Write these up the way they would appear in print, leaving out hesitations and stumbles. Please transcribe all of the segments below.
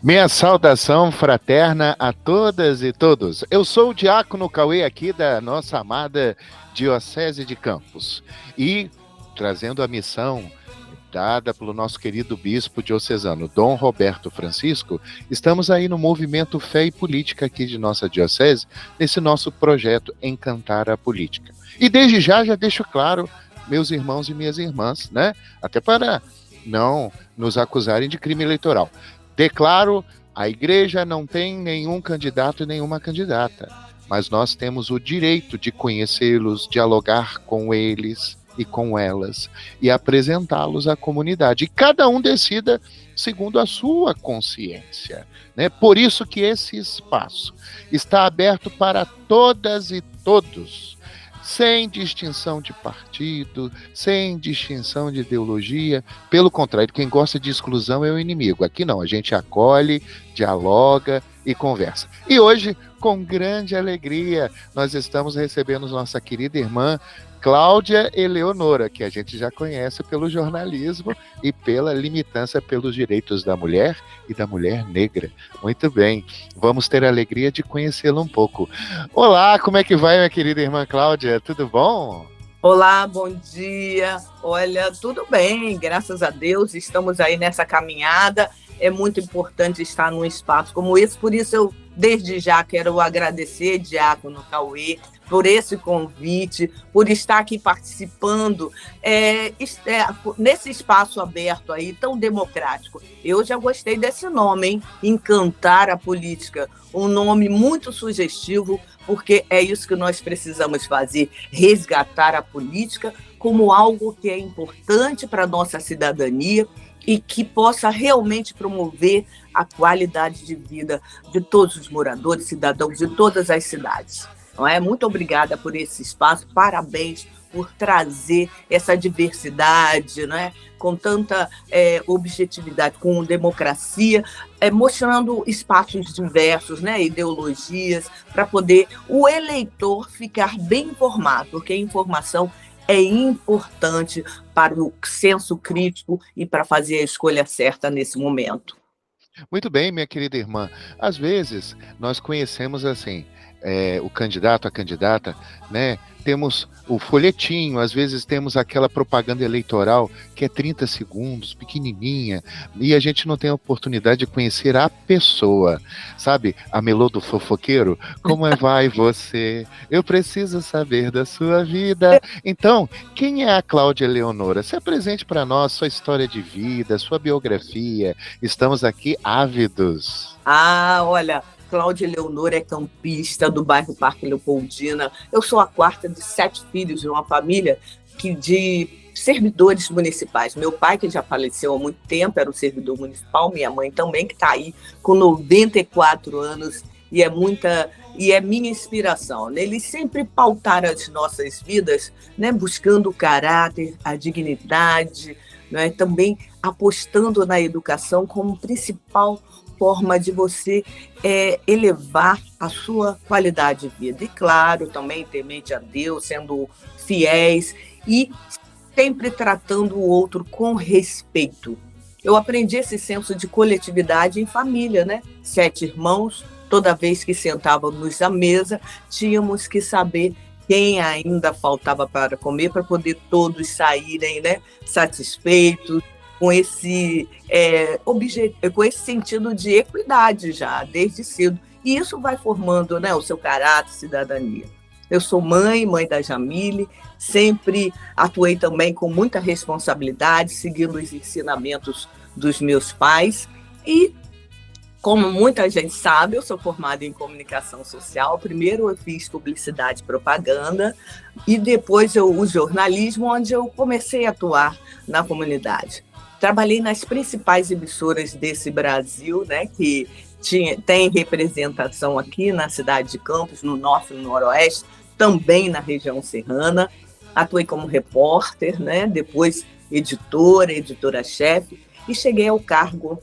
Minha saudação fraterna a todas e todos. Eu sou o Diácono Cauê aqui da nossa amada Diocese de Campos e trazendo a missão dada pelo nosso querido bispo diocesano, Dom Roberto Francisco, estamos aí no movimento Fé e Política aqui de nossa diocese, nesse nosso projeto Encantar a Política. E desde já deixo claro, meus irmãos e minhas irmãs, né? Até para não nos acusarem de crime eleitoral. Declaro, a igreja não tem nenhum candidato e nenhuma candidata, mas nós temos o direito de conhecê-los, dialogar com eles e com elas e apresentá-los à comunidade. E cada um decida segundo a sua consciência, né? Por isso que esse espaço está aberto para todas e todos, sem distinção de partido, sem distinção de ideologia. Pelo contrário, quem gosta de exclusão é o inimigo. Aqui não, a gente acolhe, dialoga e conversa. E hoje, com grande alegria, nós estamos recebendo nossa querida irmã Cláudia Eleonora, que a gente já conhece pelo jornalismo e pela limitância pelos direitos da mulher e da mulher negra. Muito bem, vamos ter a alegria de conhecê-la um pouco. Olá, como é que vai, minha querida irmã Cláudia? Tudo bom? Olá, bom dia. Olha, tudo bem, graças a Deus, estamos aí nessa caminhada. É muito importante estar num espaço como esse, por isso eu, desde já, quero agradecer, Diácono Cauê, por esse convite, por estar aqui participando nesse espaço aberto aí, tão democrático. Eu já gostei desse nome, hein? Encantar a Política, um nome muito sugestivo, porque é isso que nós precisamos fazer, resgatar a política como algo que é importante para a nossa cidadania e que possa realmente promover a qualidade de vida de todos os moradores, cidadãos de todas as cidades. Não é? Muito obrigada por esse espaço, parabéns por trazer essa diversidade, não é? Com tanta objetividade, com democracia, mostrando espaços diversos, né? Ideologias, para poder o eleitor ficar bem informado, porque a informação é importante para o senso crítico e para fazer a escolha certa nesse momento. Muito bem, minha querida irmã. Às vezes, nós conhecemos assim, o candidato, a candidata, né? Temos o folhetinho, às vezes temos aquela propaganda eleitoral que é 30 segundos, pequenininha, e a gente não tem a oportunidade de conhecer a pessoa, sabe? A melô do fofoqueiro, vai você? Eu preciso saber da sua vida. Então, quem é a Cláudia Eleonora? Se apresente para nós sua história de vida, sua biografia. Estamos aqui ávidos. Olha, Cláudia Eleonora é campista do bairro Parque Leopoldina. Eu sou a quarta de 7 filhos de uma família de servidores municipais. Meu pai, que já faleceu há muito tempo, era um servidor municipal, minha mãe também, que está aí com 94 anos e é minha inspiração. Eles sempre pautaram as nossas vidas, né, buscando o caráter, a dignidade, né, também apostando na educação como principal forma de você elevar a sua qualidade de vida. E, claro, também temente a Deus, sendo fiéis e sempre tratando o outro com respeito. Eu aprendi esse senso de coletividade em família, né? 7 irmãos, toda vez que sentávamos à mesa, tínhamos que saber quem ainda faltava para comer, para poder todos saírem, né, satisfeitos, com esse sentido de equidade já, desde cedo. E isso vai formando, né, o seu caráter, cidadania. Eu sou mãe da Jamile, sempre atuei também com muita responsabilidade, seguindo os ensinamentos dos meus pais. E, como muita gente sabe, eu sou formada em comunicação social. Primeiro eu fiz publicidade e propaganda, e depois o jornalismo, onde eu comecei a atuar na comunidade. Trabalhei nas principais emissoras desse Brasil, né, que tem representação aqui na cidade de Campos, no Norte e no Noroeste, também na região serrana. Atuei como repórter, né, depois editora-chefe, e cheguei ao cargo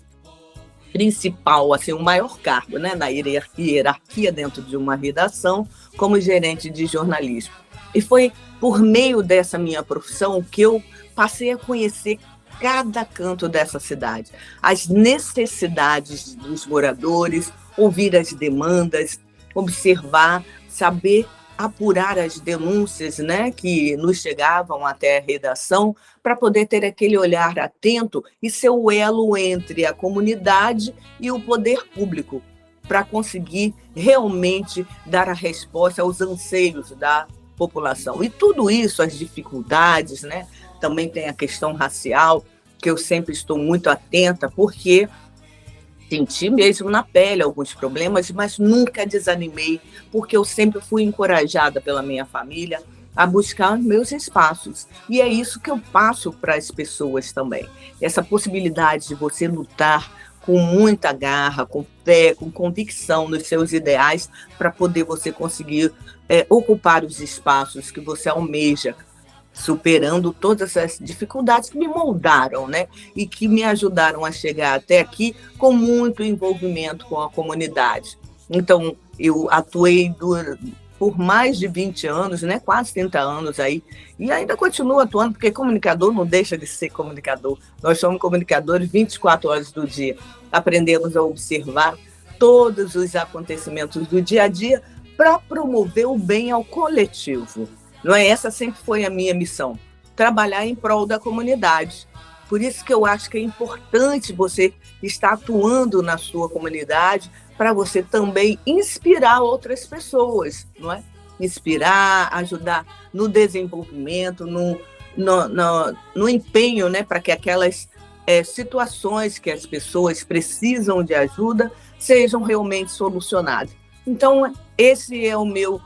principal, assim, o maior cargo, né, na hierarquia dentro de uma redação, como gerente de jornalismo. E foi por meio dessa minha profissão que eu passei a conhecer cada canto dessa cidade, as necessidades dos moradores, ouvir as demandas, observar, saber apurar as denúncias, né, que nos chegavam até a redação, para poder ter aquele olhar atento e ser o elo entre a comunidade e o poder público, para conseguir realmente dar a resposta aos anseios da população. E tudo isso, as dificuldades, né, também tem a questão racial, que eu sempre estou muito atenta, porque senti mesmo na pele alguns problemas, mas nunca desanimei, porque eu sempre fui encorajada pela minha família a buscar meus espaços. E é isso que eu passo para as pessoas também. Essa possibilidade de você lutar com muita garra, com fé, com convicção nos seus ideais, para poder você conseguir ocupar os espaços que você almeja, superando todas as dificuldades que me moldaram, né? E que me ajudaram a chegar até aqui com muito envolvimento com a comunidade. Então, eu atuei por mais de 20 anos, né? Quase 30 anos aí, e ainda continuo atuando, porque comunicador não deixa de ser comunicador. Nós somos comunicadores 24 horas do dia. Aprendemos a observar todos os acontecimentos do dia a dia para promover o bem ao coletivo. Não é? Essa sempre foi a minha missão, trabalhar em prol da comunidade. Por isso que eu acho que é importante você estar atuando na sua comunidade para você também inspirar outras pessoas, não é? Inspirar, ajudar no desenvolvimento, no empenho, né, para que aquelas situações que as pessoas precisam de ajuda sejam realmente solucionadas. Então, esse é o meu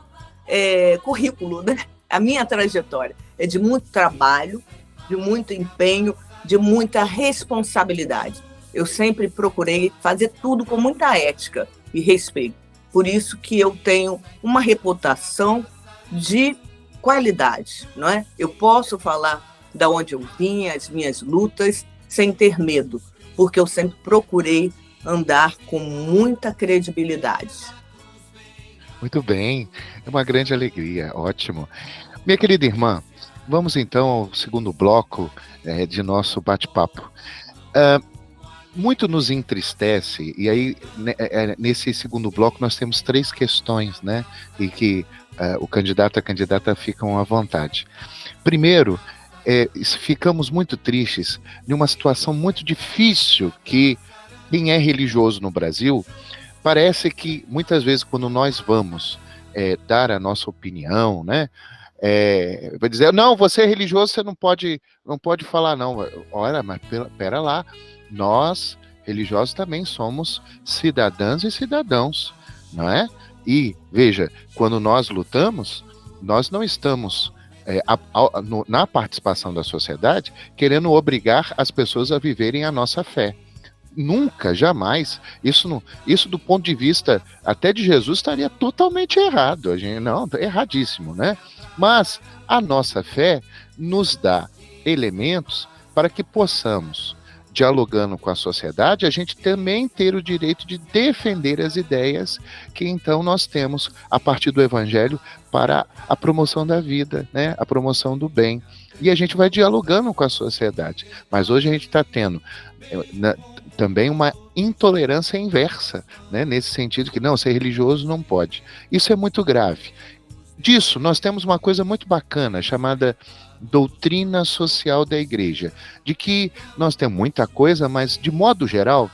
currículo, né? A minha trajetória é de muito trabalho, de muito empenho, de muita responsabilidade. Eu sempre procurei fazer tudo com muita ética e respeito. Por isso que eu tenho uma reputação de qualidade, não é? Eu posso falar de onde eu vim, as minhas lutas, sem ter medo, porque eu sempre procurei andar com muita credibilidade. Muito bem, é uma grande alegria, ótimo. Minha querida irmã, vamos então ao segundo bloco de nosso bate-papo. Muito nos entristece, e aí nesse segundo bloco nós temos 3 questões, né? E que o candidato e a candidata ficam à vontade. Primeiro, ficamos muito tristes de uma situação muito difícil que quem é religioso no Brasil, parece que muitas vezes quando nós vamos dar a nossa opinião, né? Vai dizer, não, você é religioso, você não pode falar não. Olha, mas pera lá, nós religiosos também somos cidadãs e cidadãos, não é? E veja, quando nós lutamos, nós não estamos na participação da sociedade querendo obrigar as pessoas a viverem a nossa fé. Nunca, jamais, isso do ponto de vista até de Jesus estaria totalmente errado, não, erradíssimo, né? Mas a nossa fé nos dá elementos para que possamos, dialogando com a sociedade, a gente também ter o direito de defender as ideias que então nós temos a partir do Evangelho para a promoção da vida, né? A promoção do bem. E a gente vai dialogando com a sociedade. Mas hoje a gente está tendo também uma intolerância inversa, né? Nesse sentido que não, ser religioso não pode. Isso é muito grave. Disso, nós temos uma coisa muito bacana, chamada doutrina social da igreja, de que nós temos muita coisa, mas de modo geral,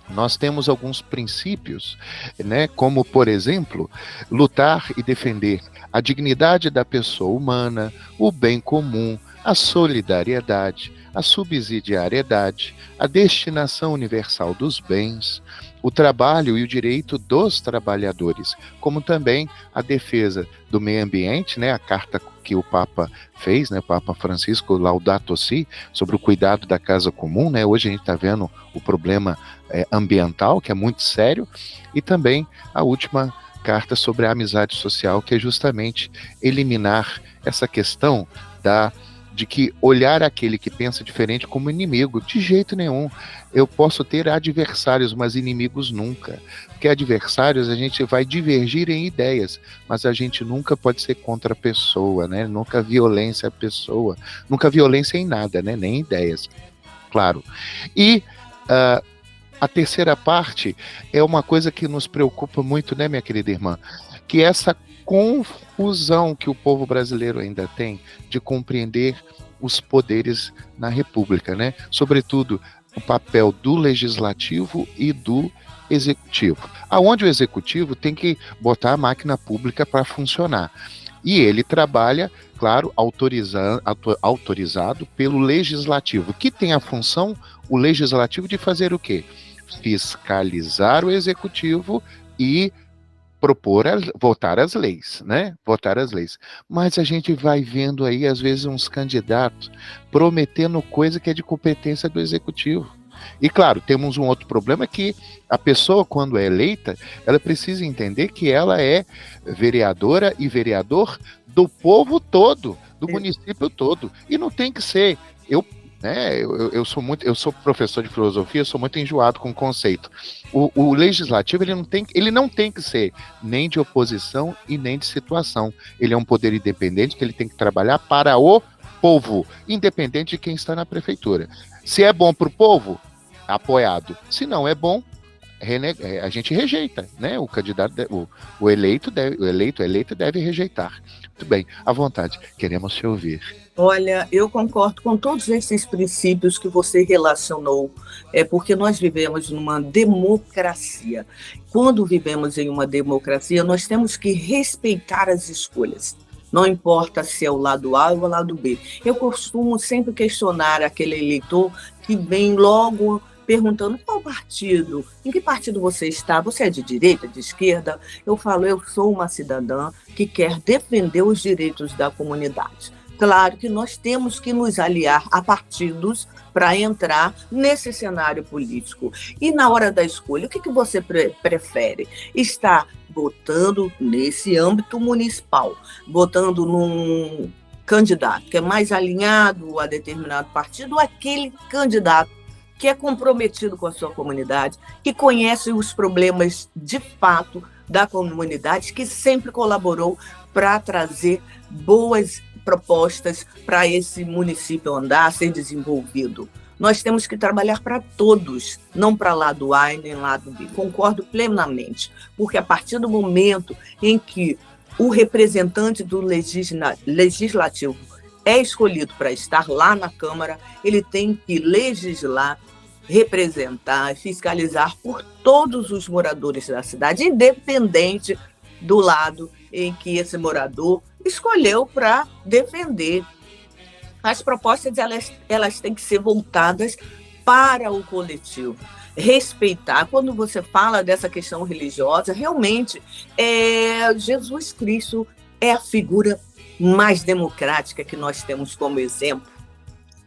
nós temos alguns princípios, né? Como, por exemplo, lutar e defender a dignidade da pessoa humana, o bem comum, a solidariedade, a subsidiariedade, a destinação universal dos bens, o trabalho e o direito dos trabalhadores, como também a defesa do meio ambiente, né, a carta que o Papa fez, né, o Papa Francisco, Laudato Si, sobre o cuidado da casa comum, né, hoje a gente está vendo o problema ambiental, que é muito sério, e também a última carta sobre a amizade social, que é justamente eliminar essa questão de que olhar aquele que pensa diferente como inimigo, de jeito nenhum. Eu posso ter adversários, mas inimigos nunca. Porque adversários a gente vai divergir em ideias, mas a gente nunca pode ser contra a pessoa, né? Nunca violência à pessoa, nunca violência em nada, né? Nem ideias. claro. E a terceira parte é uma coisa que nos preocupa muito, né, minha querida irmã? Que é essa confusão que o povo brasileiro ainda tem de compreender os poderes na República, né? Sobretudo o papel do legislativo e do executivo. Aonde o executivo tem que botar a máquina pública para funcionar. E ele trabalha, claro, autorizado pelo legislativo, que tem a função, o legislativo, de fazer o quê? Fiscalizar o executivo e votar as leis, né? Votar as leis. Mas a gente vai vendo aí, às vezes, uns candidatos prometendo coisa que é de competência do executivo. E, claro, temos um outro problema, que a pessoa, quando é eleita, ela precisa entender que ela é vereadora e vereador do povo todo, do município todo. E não tem que ser. Eu sou professor de filosofia, sou muito enjoado com o conceito. O legislativo, ele não tem que ser nem de oposição e nem de situação. Ele é um poder independente, que ele tem que trabalhar para o povo, independente de quem está na prefeitura. Se é bom para o povo, apoiado. Se não é bom, a gente rejeita, né? O candidato, o eleito deve rejeitar. Muito bem, à vontade, queremos te ouvir. Olha, eu concordo com todos esses princípios que você relacionou, porque nós vivemos numa democracia. Quando vivemos em uma democracia, nós temos que respeitar as escolhas. Não importa se é o lado A ou o lado B. Eu costumo sempre questionar aquele eleitor que vem logo perguntando qual partido, em que partido você está, você é de direita, de esquerda? Eu falo, eu sou uma cidadã que quer defender os direitos da comunidade. Claro que nós temos que nos aliar a partidos para entrar nesse cenário político. E na hora da escolha, o que você prefere? Estar votando nesse âmbito municipal, votando num candidato que é mais alinhado a determinado partido, ou aquele candidato que é comprometido com a sua comunidade, que conhece os problemas de fato da comunidade, que sempre colaborou para trazer boas propostas para esse município andar, ser desenvolvido. Nós temos que trabalhar para todos, não para lado A e nem lado B. Concordo plenamente, porque a partir do momento em que o representante do legislativo é escolhido para estar lá na Câmara, ele tem que legislar, representar, fiscalizar por todos os moradores da cidade, independente do lado em que esse morador escolheu para defender. As propostas, elas têm que ser voltadas para o coletivo. Respeitar. Quando você fala dessa questão religiosa, realmente, Jesus Cristo é a figura mais democrática que nós temos como exemplo.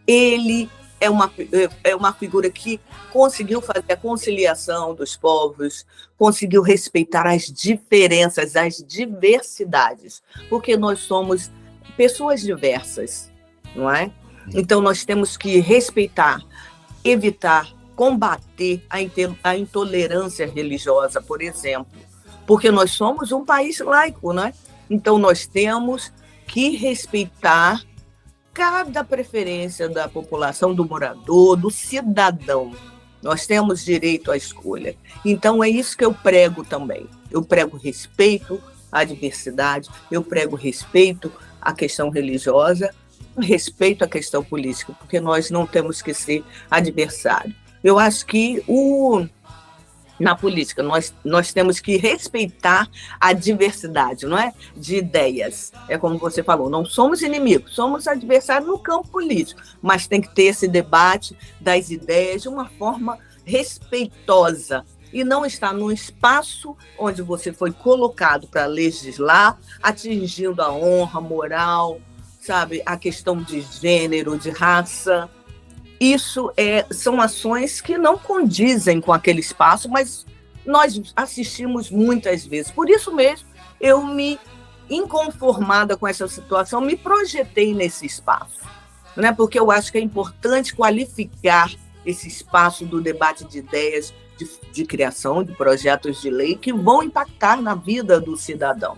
Ele é uma figura que conseguiu fazer a conciliação dos povos, conseguiu respeitar as diferenças, as diversidades, porque nós somos pessoas diversas, não é? Então, nós temos que respeitar, evitar, combater a intolerância religiosa, por exemplo, porque nós somos um país laico, né? Então, nós temos que respeitar cada preferência da população, do morador, do cidadão. Nós temos direito à escolha. Então, é isso que eu prego também. Eu prego respeito à diversidade, eu prego respeito à questão religiosa, respeito à questão política, porque nós não temos que ser adversários. Eu acho que na política nós temos que respeitar a diversidade, não é? De ideias. É como você falou, não somos inimigos, somos adversários no campo político, mas tem que ter esse debate das ideias de uma forma respeitosa e não estar num espaço onde você foi colocado para legislar, atingindo a honra, moral, sabe, a questão de gênero, de raça. Isso são ações que não condizem com aquele espaço, mas nós assistimos muitas vezes. Por isso mesmo, eu inconformada com essa situação, me projetei nesse espaço, né? Porque eu acho que é importante qualificar esse espaço do debate de ideias, de criação de projetos de lei que vão impactar na vida do cidadão.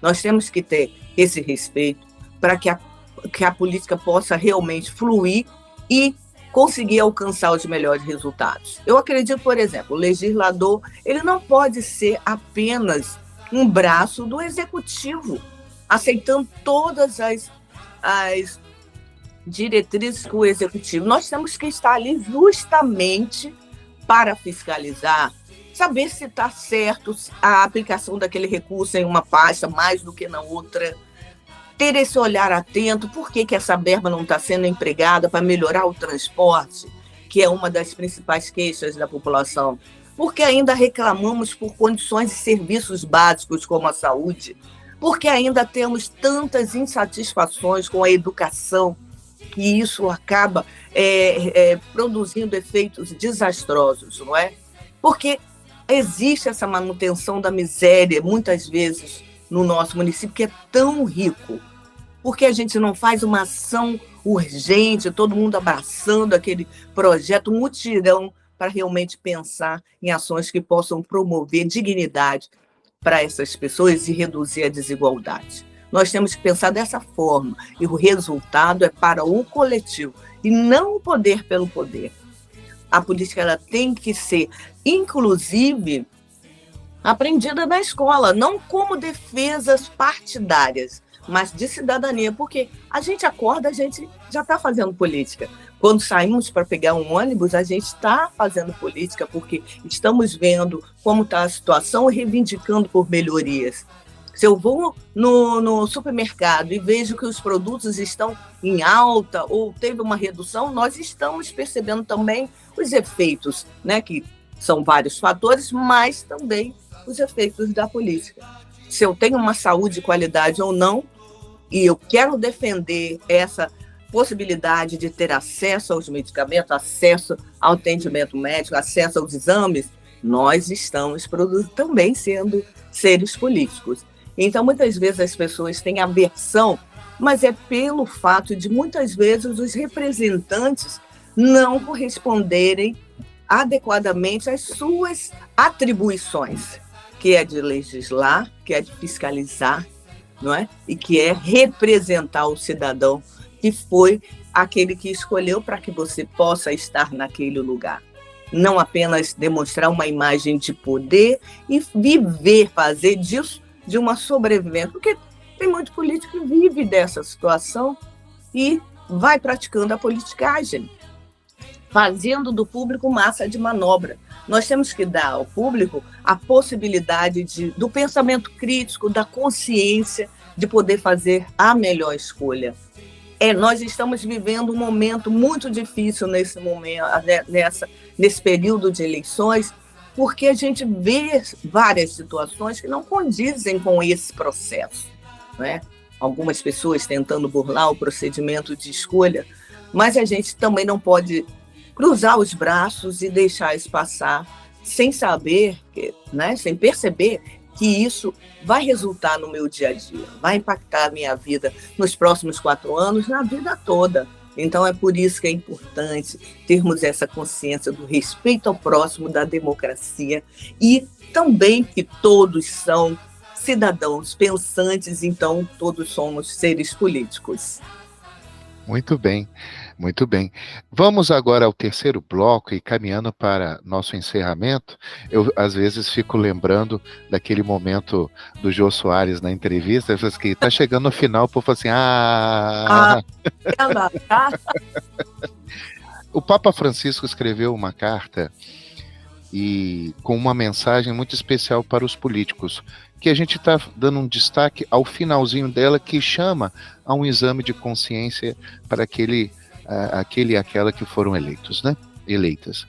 Nós temos que ter esse respeito para que a política possa realmente fluir e conseguir alcançar os melhores resultados. Eu acredito, por exemplo, o legislador, ele não pode ser apenas um braço do executivo, aceitando todas as diretrizes que o executivo. Nós temos que estar ali justamente para fiscalizar, saber se está certo a aplicação daquele recurso em uma pasta mais do que na outra, ter esse olhar atento, por que essa verba não está sendo empregada para melhorar o transporte, que é uma das principais queixas da população, porque ainda reclamamos por condições de serviços básicos como a saúde, porque ainda temos tantas insatisfações com a educação, que isso acaba produzindo efeitos desastrosos, não é? Porque existe essa manutenção da miséria, muitas vezes, no nosso município, que é tão rico. Porque a gente não faz uma ação urgente, todo mundo abraçando aquele projeto, um mutirão, para realmente pensar em ações que possam promover dignidade para essas pessoas e reduzir a desigualdade. Nós temos que pensar dessa forma, e o resultado é para o coletivo, e não o poder pelo poder. A política ela tem que ser, inclusive, aprendida na escola, não como defesas partidárias, mas de cidadania, porque a gente acorda, a gente já está fazendo política. Quando saímos para pegar um ônibus, a gente está fazendo política, porque estamos vendo como está a situação e reivindicando por melhorias. Se eu vou no supermercado e vejo que os produtos estão em alta ou teve uma redução, nós estamos percebendo também os efeitos, né, que são vários fatores, mas também os efeitos da política. Se eu tenho uma saúde de qualidade ou não, e eu quero defender essa possibilidade de ter acesso aos medicamentos, acesso ao atendimento médico, acesso aos exames, nós estamos também sendo seres políticos. Então, muitas vezes as pessoas têm aversão, mas é pelo fato de, muitas vezes, os representantes não corresponderem adequadamente às suas atribuições, que é de legislar, que é de fiscalizar, não é? E que é representar o cidadão, que foi aquele que escolheu para que você possa estar naquele lugar. Não apenas demonstrar uma imagem de poder e viver, fazer disso de uma sobrevivência, porque tem muito político que vive dessa situação e vai praticando a politicagem, fazendo do público massa de manobra. Nós temos que dar ao público a possibilidade do pensamento crítico, da consciência, de poder fazer a melhor escolha. Nós estamos vivendo um momento muito difícil nesse momento, nesse período de eleições, porque a gente vê várias situações que não condizem com esse processo, não é? Algumas pessoas tentando burlar o procedimento de escolha, mas a gente também não pode cruzar os braços e deixar isso passar sem saber, né, sem perceber que isso vai resultar no meu dia a dia, vai impactar a minha vida nos próximos 4 anos, na vida toda. Então, é por isso que é importante termos essa consciência do respeito ao próximo, da democracia, e também que todos são cidadãos pensantes, então todos somos seres políticos. Muito bem, muito bem. Vamos agora ao terceiro bloco e caminhando para nosso encerramento. Eu, às vezes, fico lembrando daquele momento do Jô Soares na entrevista, que está chegando no final, o povo fala assim, O Papa Francisco escreveu uma carta e com uma mensagem muito especial para os políticos, que a gente está dando um destaque ao finalzinho dela, que chama a um exame de consciência para aquele e aquela que foram eleitas.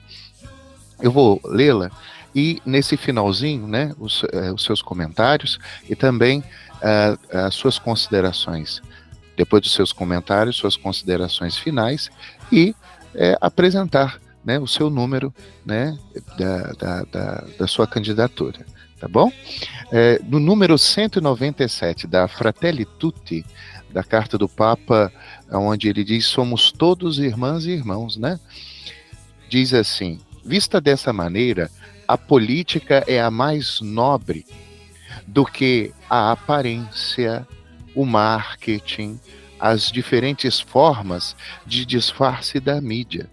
Eu vou lê-la e nesse finalzinho, né, os seus comentários e também as suas considerações. Depois dos seus comentários, suas considerações finais e apresentar, né, o seu número, né, da sua candidatura. Tá bom? No número 197 da Fratelli Tutti, da Carta do Papa, onde ele diz: somos todos irmãs e irmãos, né? Diz assim: vista dessa maneira, a política é a mais nobre do que a aparência, o marketing, as diferentes formas de disfarce da mídia.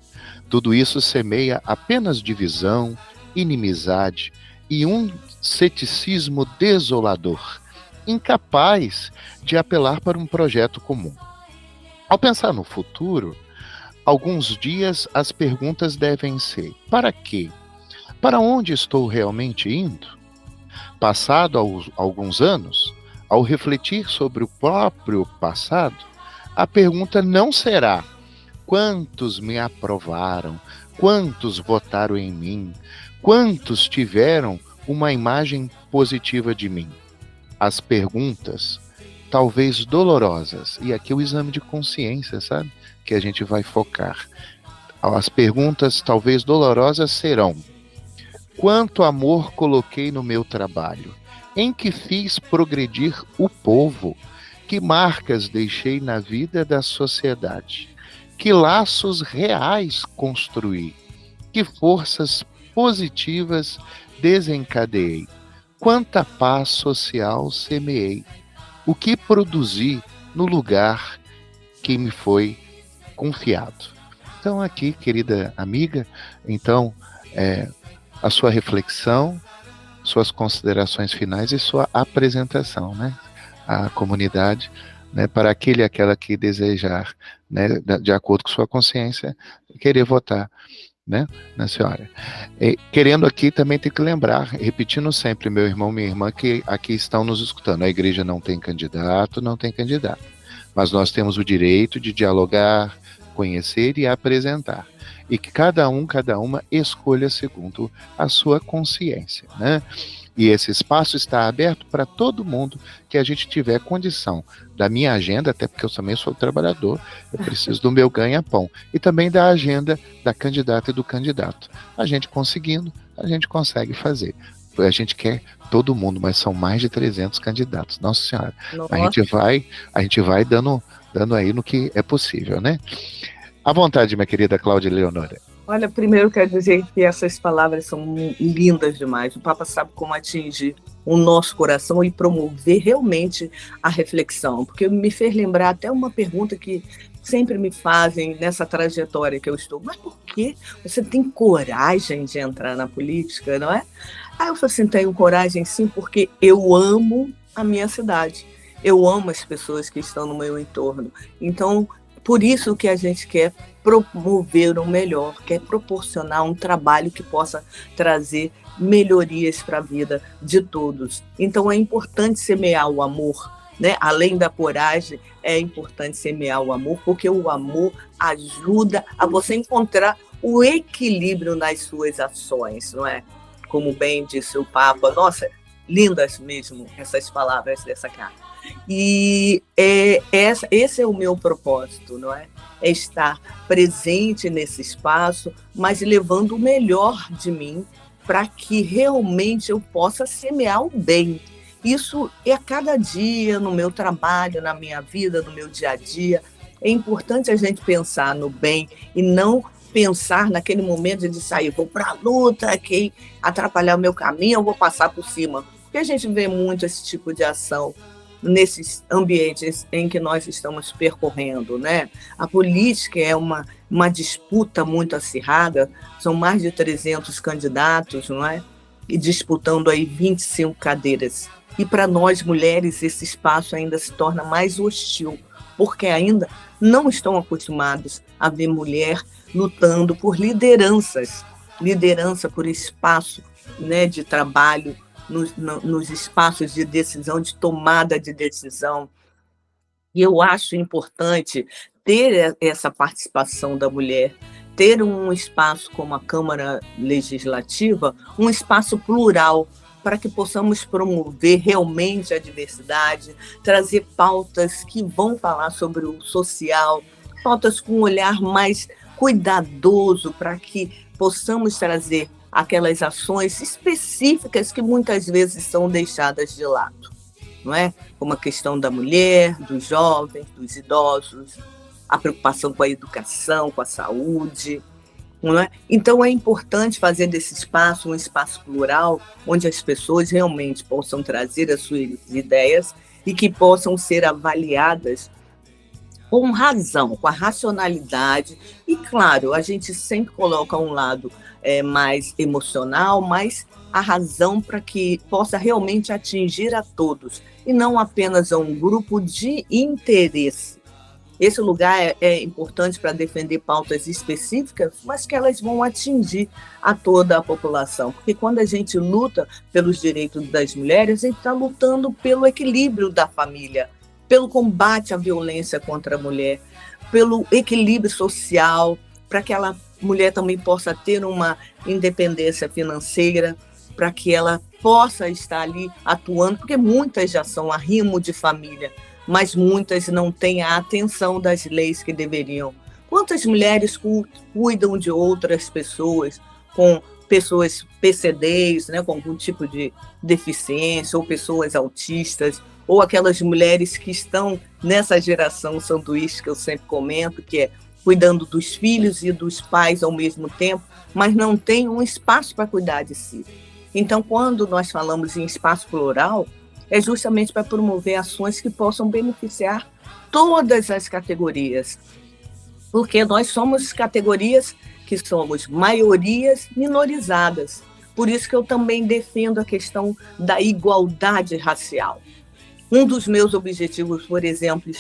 Tudo isso semeia apenas divisão, inimizade e um ceticismo desolador, incapaz de apelar para um projeto comum. Ao pensar no futuro, alguns dias as perguntas devem ser: para quê? Para onde estou realmente indo? Passado alguns anos, ao refletir sobre o próprio passado, a pergunta não será: quantos me aprovaram? Quantos votaram em mim? Quantos tiveram uma imagem positiva de mim? As perguntas, talvez dolorosas, e aqui o exame de consciência, sabe? Que a gente vai focar. As perguntas, talvez dolorosas, serão: quanto amor coloquei no meu trabalho? Em que fiz progredir o povo? Que marcas deixei na vida da sociedade? Que laços reais construí? Que forças positivas desencadeei? Quanta paz social semeei? O que produzi no lugar que me foi confiado? Então aqui, querida amiga, então, a sua reflexão, suas considerações finais e sua apresentação, né, à comunidade, né, para aquele e aquela que desejar, né, de acordo com sua consciência, querer votar, né, na senhora. Querendo aqui também tem que lembrar, repetindo sempre, meu irmão, minha irmã, que aqui estão nos escutando, a igreja não tem candidato, mas nós temos o direito de dialogar, conhecer e apresentar. E que cada uma escolha segundo a sua consciência, né? E esse espaço está aberto para todo mundo que a gente tiver condição. Da minha agenda, até porque eu também sou trabalhador, eu preciso do meu ganha-pão. E também da agenda da candidata e do candidato. A gente conseguindo, a gente consegue fazer. A gente quer todo mundo, mas são mais de 300 candidatos. Nossa Senhora, Nossa. A gente vai dando aí no que é possível, né? À vontade, minha querida Cláudia Leonora. Olha, primeiro quero dizer que essas palavras são lindas demais. O Papa sabe como atingir o nosso coração e promover realmente a reflexão, porque me fez lembrar até uma pergunta que sempre me fazem nessa trajetória que eu estou: mas por que você tem coragem de entrar na política, não é? Aí eu falei assim: tenho coragem sim, porque eu amo a minha cidade, eu amo as pessoas que estão no meu entorno. Então, por isso que a gente quer promover o melhor, quer proporcionar um trabalho que possa trazer melhorias para a vida de todos. Então é importante semear o amor, né? Além da coragem, é importante semear o amor, porque o amor ajuda a você encontrar o equilíbrio nas suas ações, não é? Como bem disse o Papa, nossa, lindas mesmo essas palavras dessa carta. E esse é o meu propósito, não é? É estar presente nesse espaço, mas levando o melhor de mim para que realmente eu possa semear o bem. Isso é a cada dia, no meu trabalho, na minha vida, no meu dia a dia. É importante a gente pensar no bem e não pensar naquele momento de sair, vou para a luta, quem atrapalhar o meu caminho, eu vou passar por cima. Porque a gente vê muito esse tipo de ação nesses ambientes em que nós estamos percorrendo, né? A política é uma disputa muito acirrada, são mais de 300 candidatos, não é? E disputando aí 25 cadeiras. E para nós, mulheres, esse espaço ainda se torna mais hostil, porque ainda não estão acostumados a ver mulher lutando por liderança por espaço, né, de trabalho, nos espaços de decisão, de tomada de decisão. E eu acho importante ter essa participação da mulher, ter um espaço como a Câmara Legislativa, um espaço plural, para que possamos promover realmente a diversidade, trazer pautas que vão falar sobre o social, pautas com um olhar mais cuidadoso, para que possamos trazer aquelas ações específicas que muitas vezes são deixadas de lado, não é? Como a questão da mulher, dos jovens, dos idosos, a preocupação com a educação, com a saúde, não é? Então é importante fazer desse espaço um espaço plural, onde as pessoas realmente possam trazer as suas ideias e que possam ser avaliadas com razão, com a racionalidade. E, claro, a gente sempre coloca um lado mais emocional, mas a razão para que possa realmente atingir a todos, e não apenas a um grupo de interesse. Esse lugar é importante para defender pautas específicas, mas que elas vão atingir a toda a população. Porque quando a gente luta pelos direitos das mulheres, a gente está lutando pelo equilíbrio da família, pelo combate à violência contra a mulher, pelo equilíbrio social, para que aquela mulher também possa ter uma independência financeira, para que ela possa estar ali atuando, porque muitas já são arrimo de família, mas muitas não têm a atenção das leis que deveriam. Quantas mulheres cuidam de outras pessoas, com pessoas PCDs, né, com algum tipo de deficiência, ou pessoas autistas, ou aquelas mulheres que estão nessa geração sanduíche que eu sempre comento, que é cuidando dos filhos e dos pais ao mesmo tempo, mas não tem um espaço para cuidar de si. Então, quando nós falamos em espaço plural, é justamente para promover ações que possam beneficiar todas as categorias. Porque nós somos categorias que somos maiorias minorizadas. Por isso que eu também defendo a questão da igualdade racial. Um dos meus objetivos, por exemplo,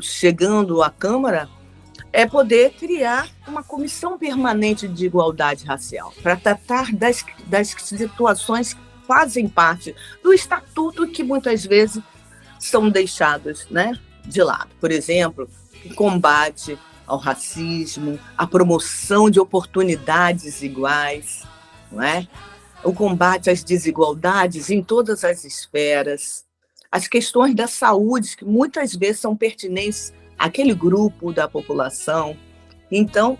chegando à Câmara, é poder criar uma comissão permanente de igualdade racial, para tratar das situações fazem parte do estatuto que muitas vezes são deixados, né, de lado. Por exemplo, o combate ao racismo, a promoção de oportunidades iguais, não é? O combate às desigualdades em todas as esferas, as questões da saúde, que muitas vezes são pertinentes àquele grupo da população. Então,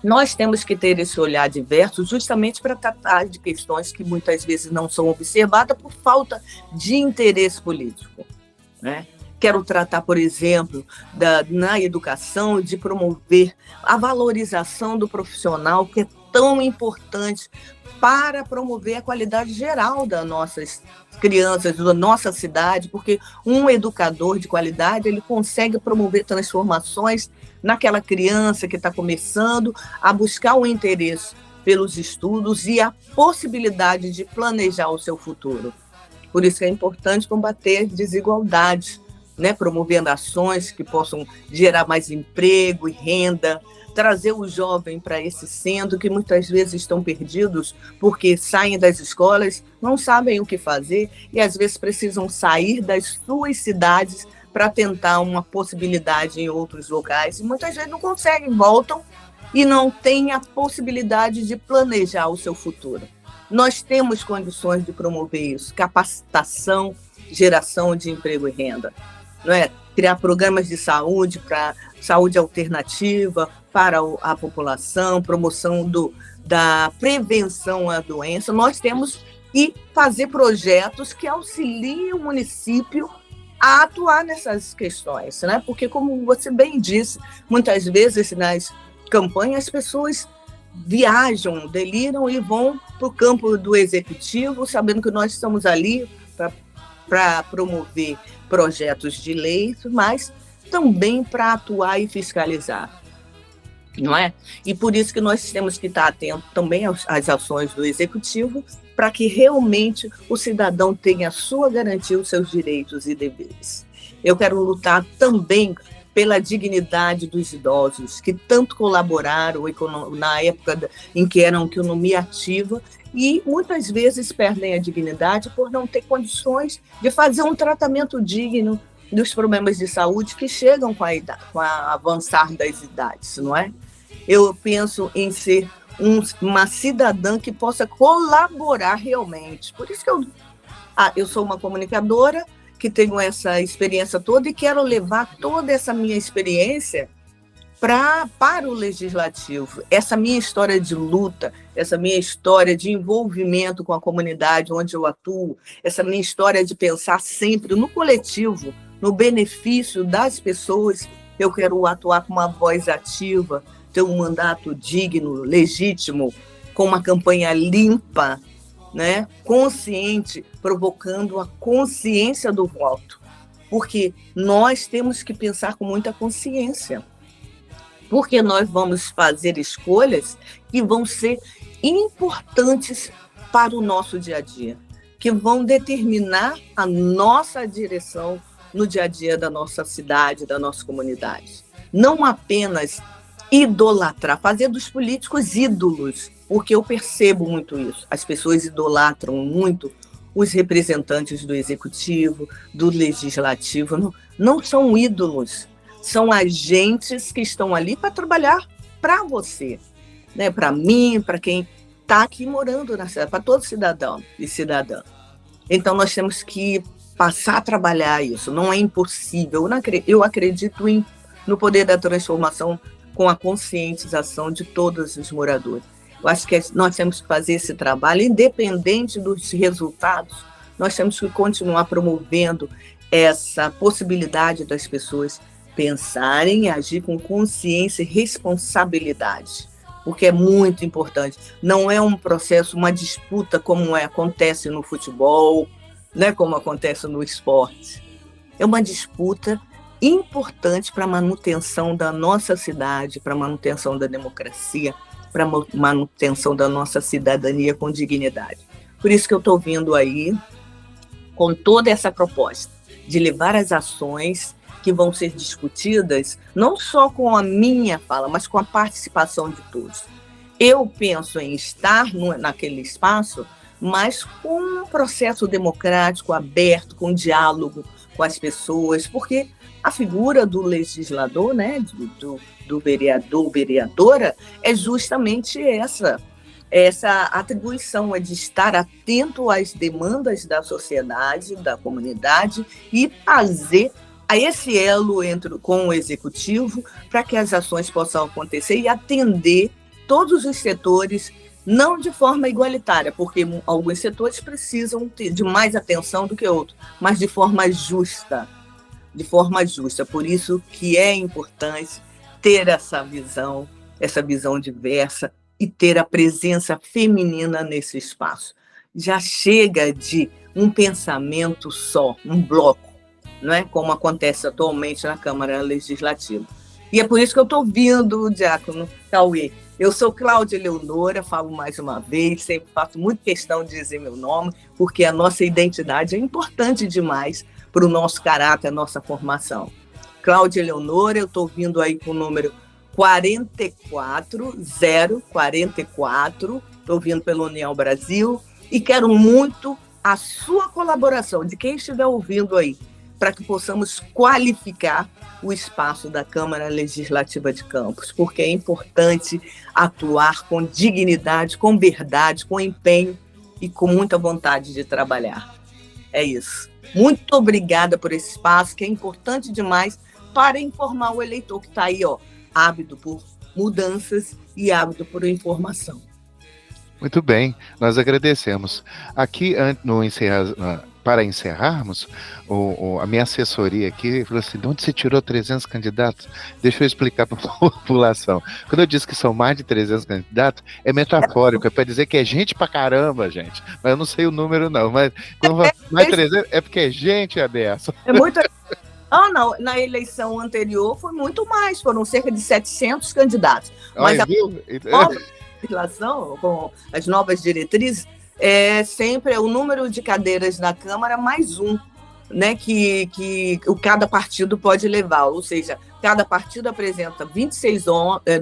nós temos que ter esse olhar diverso justamente para tratar de questões que muitas vezes não são observadas por falta de interesse político, né? Quero tratar, por exemplo, na educação, de promover a valorização do profissional, que é tão importante para promover a qualidade geral das nossas crianças, da nossa cidade, porque um educador de qualidade, ele consegue promover transformações naquela criança que está começando a buscar o interesse pelos estudos e a possibilidade de planejar o seu futuro. Por isso é importante combater desigualdades, né? Promovendo ações que possam gerar mais emprego e renda, trazer o jovem para esse centro, que muitas vezes estão perdidos porque saem das escolas, não sabem o que fazer e às vezes precisam sair das suas cidades para tentar uma possibilidade em outros locais, e muitas vezes não conseguem, voltam e não têm a possibilidade de planejar o seu futuro. Nós temos condições de promover isso, capacitação, geração de emprego e renda, não é? Criar programas de saúde para saúde alternativa para a população, promoção da prevenção à doença. Nós temos que fazer projetos que auxiliem o município a atuar nessas questões, né? Porque, como você bem disse, muitas vezes nas campanhas as pessoas viajam, deliram e vão para o campo do executivo, sabendo que nós estamos ali para promover projetos de lei, mas também para atuar e fiscalizar, não é? E por isso que nós temos que estar atentos também às ações do executivo, para que realmente o cidadão tenha a sua garantia, os seus direitos e deveres. Eu quero lutar também pela dignidade dos idosos, que tanto colaboraram na época em que eram economia ativa, e muitas vezes perdem a dignidade por não ter condições de fazer um tratamento digno dos problemas de saúde que chegam com o avançar das idades, não é? Eu penso em ser uma cidadã que possa colaborar realmente. Por isso que eu sou uma comunicadora, que tenho essa experiência toda e quero levar toda essa minha experiência para o legislativo. Essa minha história de luta, essa minha história de envolvimento com a comunidade onde eu atuo, essa minha história de pensar sempre no coletivo, no benefício das pessoas. Eu quero atuar com uma voz ativa, ter um mandato digno, legítimo, com uma campanha limpa, né, consciente, provocando a consciência do voto. porque nós temos que pensar com muita consciência, porque nós vamos fazer escolhas que vão ser importantes para o nosso dia a dia, que vão determinar a nossa direção no dia a dia da nossa cidade, da nossa comunidade. Não apenas idolatrar, fazer dos políticos ídolos, porque eu percebo muito isso. As pessoas idolatram muito os representantes do executivo, do legislativo. Não são ídolos, são agentes que estão ali para trabalhar para você, né? Para mim, para quem está aqui morando na cidade, para todo cidadão e cidadã. Então, nós temos que passar a trabalhar isso. Não é impossível. Eu acredito no poder da transformação com a conscientização de todos os moradores. Eu acho que nós temos que fazer esse trabalho, independente dos resultados, nós temos que continuar promovendo essa possibilidade das pessoas pensarem e agir com consciência e responsabilidade, porque é muito importante. Não é um processo, uma disputa como acontece no futebol, né, como acontece no esporte. É uma disputa importante para a manutenção da nossa cidade, para a manutenção da democracia, para a manutenção da nossa cidadania com dignidade. Por isso que eu estou vindo aí com toda essa proposta de levar as ações que vão ser discutidas, não só com a minha fala, mas com a participação de todos. Eu penso em estar naquele espaço, mas com um processo democrático, aberto, com diálogo com as pessoas, porque a figura do legislador, né, do vereador, vereadora, é justamente essa atribuição, é de estar atento às demandas da sociedade, da comunidade, e fazer esse elo com o executivo para que as ações possam acontecer e atender todos os setores, não de forma igualitária, porque alguns setores precisam de mais atenção do que outros, mas de forma justa. Por isso que é importante ter essa visão diversa e ter a presença feminina nesse espaço. Já chega de um pensamento só, um bloco, não é? Como acontece atualmente na Câmara Legislativa. E é por isso que eu estou vindo, Diácono Cauê. Eu sou Cláudia Eleonora, falo mais uma vez, sempre faço muito questão de dizer meu nome, porque a nossa identidade é importante demais para o nosso caráter, a nossa formação. Cláudia Eleonora, eu estou vindo aí com o número 44044, estou vindo pela União Brasil, e quero muito a sua colaboração, de quem estiver ouvindo aí, para que possamos qualificar o espaço da Câmara Legislativa de Campos, porque é importante atuar com dignidade, com verdade, com empenho e com muita vontade de trabalhar. É isso. Muito obrigada por esse espaço, que é importante demais para informar o eleitor que está aí, ávido por mudanças e ávido por informação. Muito bem, nós agradecemos. Aqui, para encerrarmos, a minha assessoria aqui falou assim: de onde você tirou 300 candidatos? Deixa eu explicar para a população. Quando eu disse que são mais de 300 candidatos, é metafórico, é para dizer que é gente pra caramba, gente. Mas eu não sei o número, não. Mas quando mais 300, é porque é gente a dessa. É muito... na eleição anterior foi muito mais, foram cerca de 700 candidatos. Mas a nova legislação, com as novas diretrizes, sempre o número de cadeiras na Câmara mais um, né, que cada partido pode levar, ou seja, cada partido apresenta 26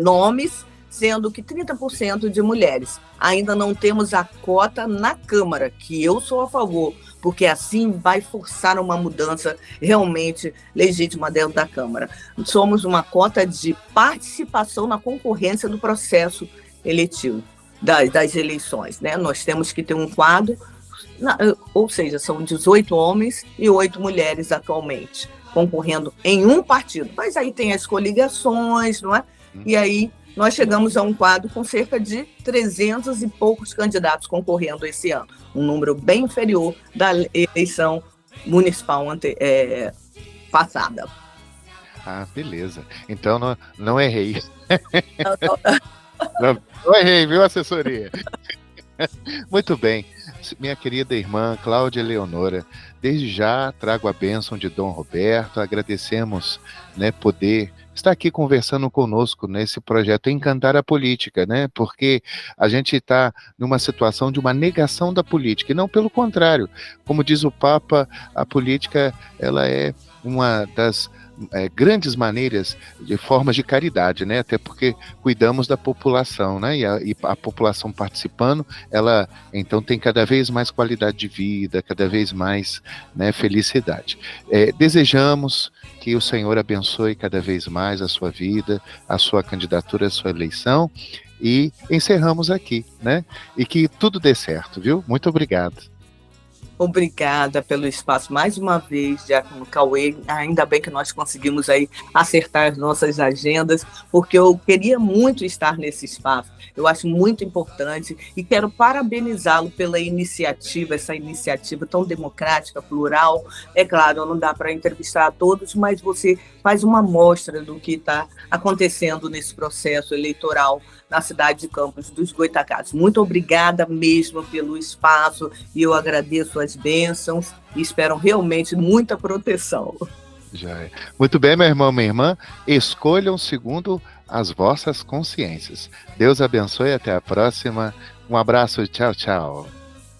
nomes, sendo que 30% de mulheres. Ainda não temos a cota na Câmara, que eu sou a favor, porque assim vai forçar uma mudança realmente legítima dentro da Câmara. Somos uma cota de participação na concorrência do processo eletivo, das eleições, né? Nós temos que ter um quadro, ou seja, são 18 homens e 8 mulheres atualmente, concorrendo em um partido. Mas aí tem as coligações, não é? E aí nós chegamos a um quadro com cerca de 300 e poucos candidatos concorrendo esse ano, um número bem inferior da eleição municipal passada. Ah, beleza. Então não errei. Não errei, viu, assessoria? Muito bem, minha querida irmã Cláudia Leonora, desde já trago a bênção de Dom Roberto, agradecemos, né, poder estar aqui conversando conosco nesse projeto Encantar a Política, né, porque a gente está numa situação de uma negação da política, e não pelo contrário, como diz o Papa, a política, ela é uma das grandes maneiras de formas de caridade, né? Até porque cuidamos da população, né? E a população participando, ela então tem cada vez mais qualidade de vida, cada vez mais, né, felicidade. Desejamos que o Senhor abençoe cada vez mais a sua vida, a sua candidatura, a sua eleição, e encerramos aqui, né? E que tudo dê certo, viu? Muito obrigado. Obrigada pelo espaço mais uma vez, Diácono Cauê. Ainda bem que nós conseguimos aí acertar as nossas agendas, porque eu queria muito estar nesse espaço. Eu acho muito importante e quero parabenizá-lo pela iniciativa, essa iniciativa tão democrática, plural. É claro, não dá para entrevistar a todos, mas você faz uma amostra do que está acontecendo nesse processo eleitoral na cidade de Campos dos Goytacazes. Muito obrigada mesmo pelo espaço e eu agradeço as bênçãos e espero realmente muita proteção. Já é. Muito bem, meu irmão, minha irmã, escolham segundo as vossas consciências. Deus abençoe, até a próxima. Um abraço, tchau, tchau.